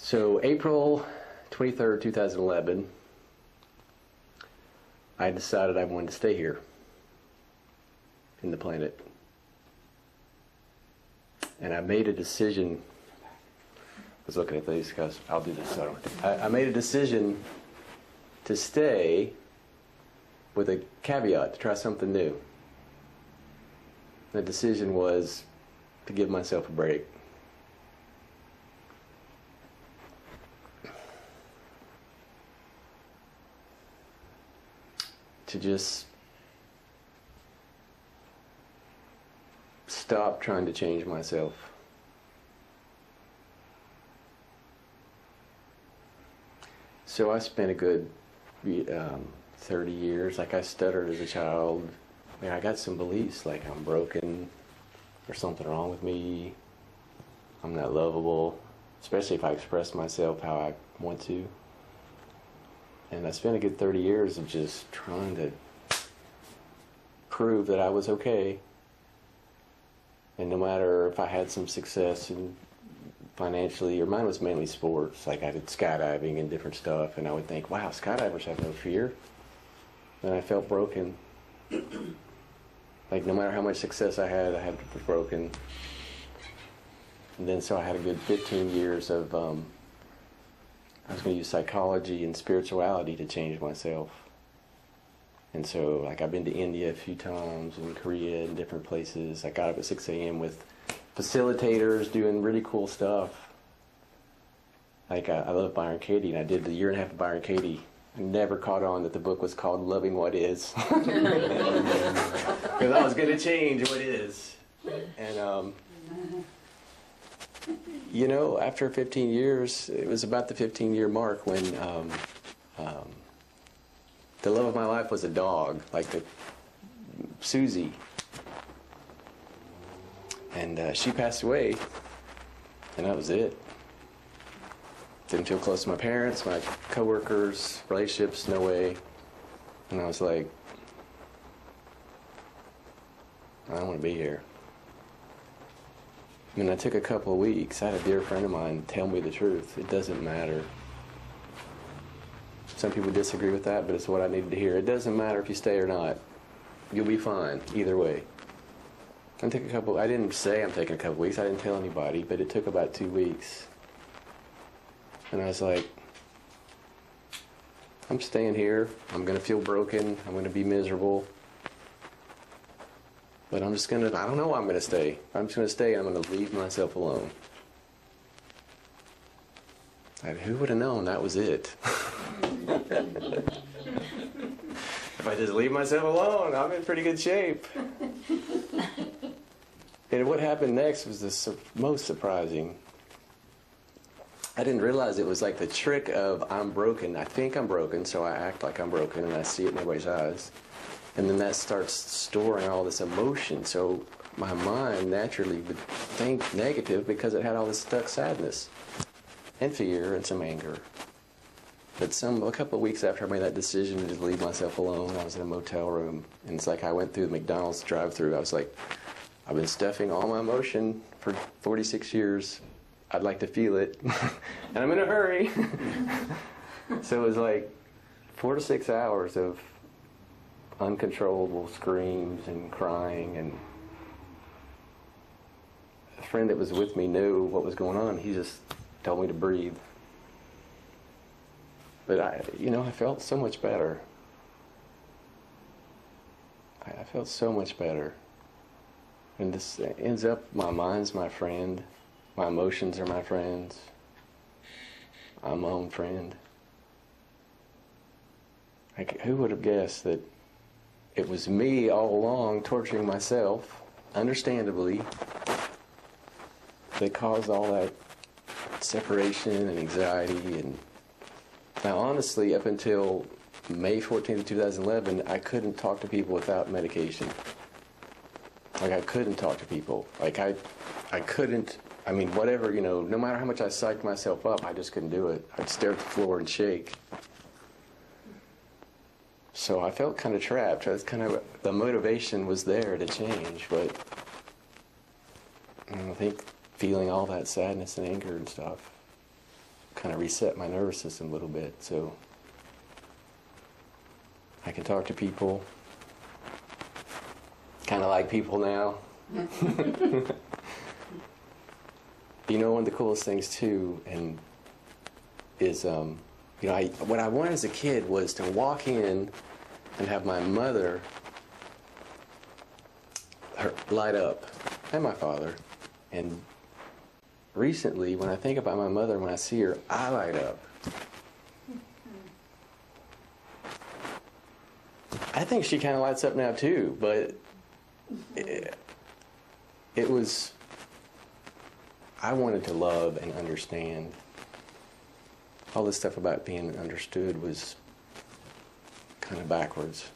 So April 23rd, 2011, I decided I wanted to stay here in the planet. And I made a decision. I was looking at these because I'll do this. I made a decision to stay with a caveat, to try something new. The decision was to give myself a break. To just stop trying to change myself. So I spent a good 30 years, like I stuttered as a child. I mean, I got some beliefs like I'm broken, there's something wrong with me, I'm not lovable, especially if I express myself how I want to. And I spent a good 30 years of just trying to prove that I was okay. And no matter if I had some success and financially, or mine was mainly sports, like I did skydiving and different stuff, and I would think, wow, skydivers have no fear. And I felt broken. Like no matter how much success I had was broken. And then so I had a good 15 years of, I was going to use psychology and spirituality to change myself. And so like I've been to India a few times, and Korea and different places. I got up at 6 a.m. with facilitators doing really cool stuff. Like I love Byron Katie, and I did the year and a half of Byron Katie. I never caught on that the book was called Loving What Is. Because I was going to change what is. And, you know, after 15 years, it was about the 15-year mark when the love of my life was a dog, like Susie. And she passed away, and that was it. Didn't feel close to my parents, my coworkers, relationships, no way. And I was like, I don't want to be here. And I took a couple of weeks. I had a dear friend of mine tell me the truth. It doesn't matter. Some people disagree with that, but it's what I needed to hear. It doesn't matter if you stay or not. You'll be fine either way. I didn't say I'm taking a couple weeks. I didn't tell anybody, but it took about 2 weeks. And I was like, I'm staying here. I'm going to feel broken. I'm going to be miserable. But I'm just going to, I don't know why I'm going to stay. I'm just going to stay, and I'm going to leave myself alone. And who would have known that was it? If I just leave myself alone, I'm in pretty good shape. And what happened next was the most surprising. I didn't realize it was like the trick of I'm broken. I think I'm broken, so I act like I'm broken, and I see it in everybody's eyes. And then that starts storing all this emotion. So my mind naturally would think negative because it had all this stuck sadness and fear and some anger. But a couple of weeks after I made that decision to just leave myself alone, I was in a motel room. And it's like I went through the McDonald's drive-thru. I was like, I've been stuffing all my emotion for 46 years. I'd like to feel it. And I'm in a hurry. So it was like 4 to 6 hours of uncontrollable screams and crying. And a friend that was with me knew what was going on. He just told me to breathe. But I felt so much better. I felt so much better. And this ends up, my mind's my friend. My emotions are my friends. I'm my own friend. Like, who would have guessed that it was me all along torturing myself, understandably, that caused all that separation and anxiety. And now, honestly, up until May 14th, 2011, I couldn't talk to people without medication. Like, I couldn't talk to people. Like, I couldn't, I mean, whatever, no matter how much I psyched myself up, I just couldn't do it. I'd stare at the floor and shake. So I felt kind of trapped. The motivation was there to change, but I think feeling all that sadness and anger and stuff kind of reset my nervous system a little bit, so I can talk to people, kind of like people now. You know, one of the coolest things too, and is you know, what I wanted as a kid was to walk in and have my mother light up, and my father. And recently, when I think about my mother and when I see her, I light up. I think she kind of lights up now too, but it was, I wanted to love and understand. All this stuff about being understood was kind of backwards.